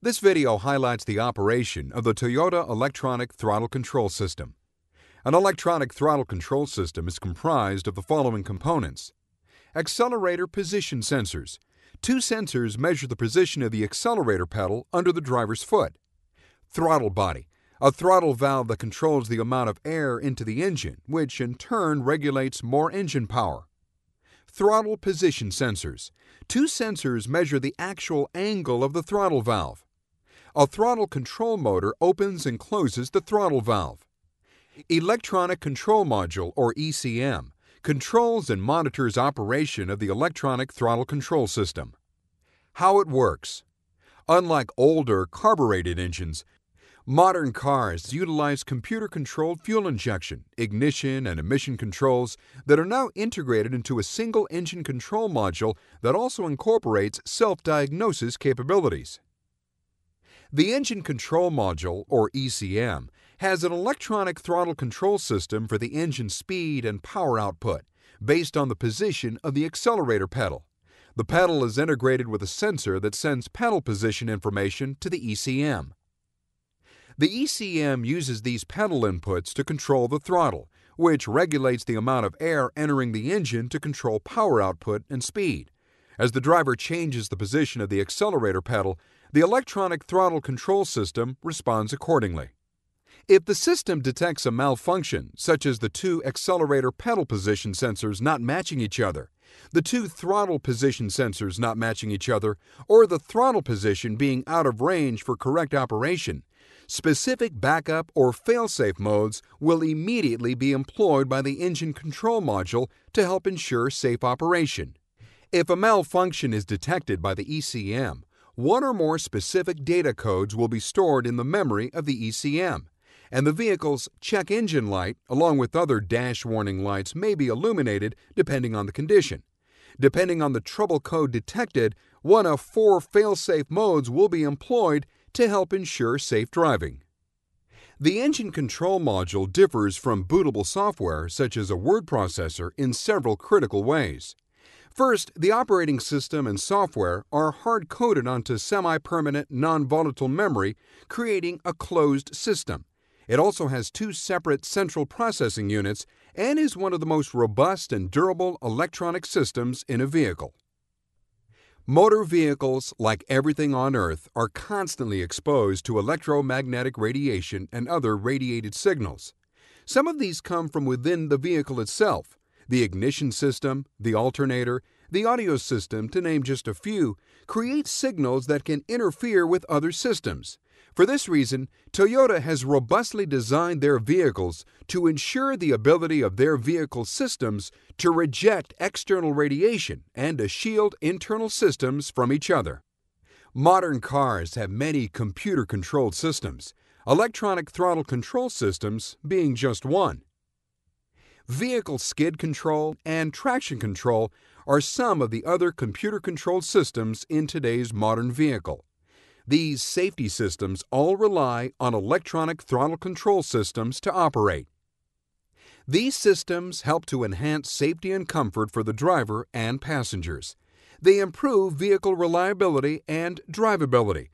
This video highlights the operation of the Toyota Electronic Throttle Control System. An electronic throttle control system is comprised of the following components. Accelerator position sensors. Two sensors measure the position of the accelerator pedal under the driver's foot. Throttle body. A throttle valve that controls the amount of air into the engine, which in turn regulates more engine power. Throttle position sensors. Two sensors measure the actual angle of the throttle valve. A throttle control motor opens and closes the throttle valve. Electronic Control Module, or ECM, controls and monitors operation of the electronic throttle control system. How it works. Unlike older carbureted engines, modern cars utilize computer-controlled fuel injection, ignition, and emission controls that are now integrated into a single engine control module that also incorporates self-diagnosis capabilities. The Engine Control Module, or ECM, has an electronic throttle control system for the engine speed and power output based on the position of the accelerator pedal. The pedal is integrated with a sensor that sends pedal position information to the ECM. The ECM uses these pedal inputs to control the throttle, which regulates the amount of air entering the engine to control power output and speed. As the driver changes the position of the accelerator pedal, the electronic throttle control system responds accordingly. If the system detects a malfunction, such as the two accelerator pedal position sensors not matching each other, the two throttle position sensors not matching each other, or the throttle position being out of range for correct operation, specific backup or fail-safe modes will immediately be employed by the engine control module to help ensure safe operation. If a malfunction is detected by the ECM, one or more specific data codes will be stored in the memory of the ECM, and the vehicle's check engine light, along with other dash warning lights, may be illuminated depending on the condition. Depending on the trouble code detected, one of 4 fail-safe modes will be employed to help ensure safe driving. The engine control module differs from bootable software such as a word processor in several critical ways. First, the operating system and software are hard-coded onto semi-permanent non-volatile memory, creating a closed system. It also has 2 separate central processing units and is one of the most robust and durable electronic systems in a vehicle. Motor vehicles, like everything on Earth, are constantly exposed to electromagnetic radiation and other radiated signals. Some of these come from within the vehicle itself. The ignition system, the alternator, the audio system, to name just a few, create signals that can interfere with other systems. For this reason, Toyota has robustly designed their vehicles to ensure the ability of their vehicle systems to reject external radiation and to shield internal systems from each other. Modern cars have many computer-controlled systems, electronic throttle control systems being just one. Vehicle skid control and traction control are some of the other computer-controlled systems in today's modern vehicle. These safety systems all rely on electronic throttle control systems to operate. These systems help to enhance safety and comfort for the driver and passengers. They improve vehicle reliability and drivability,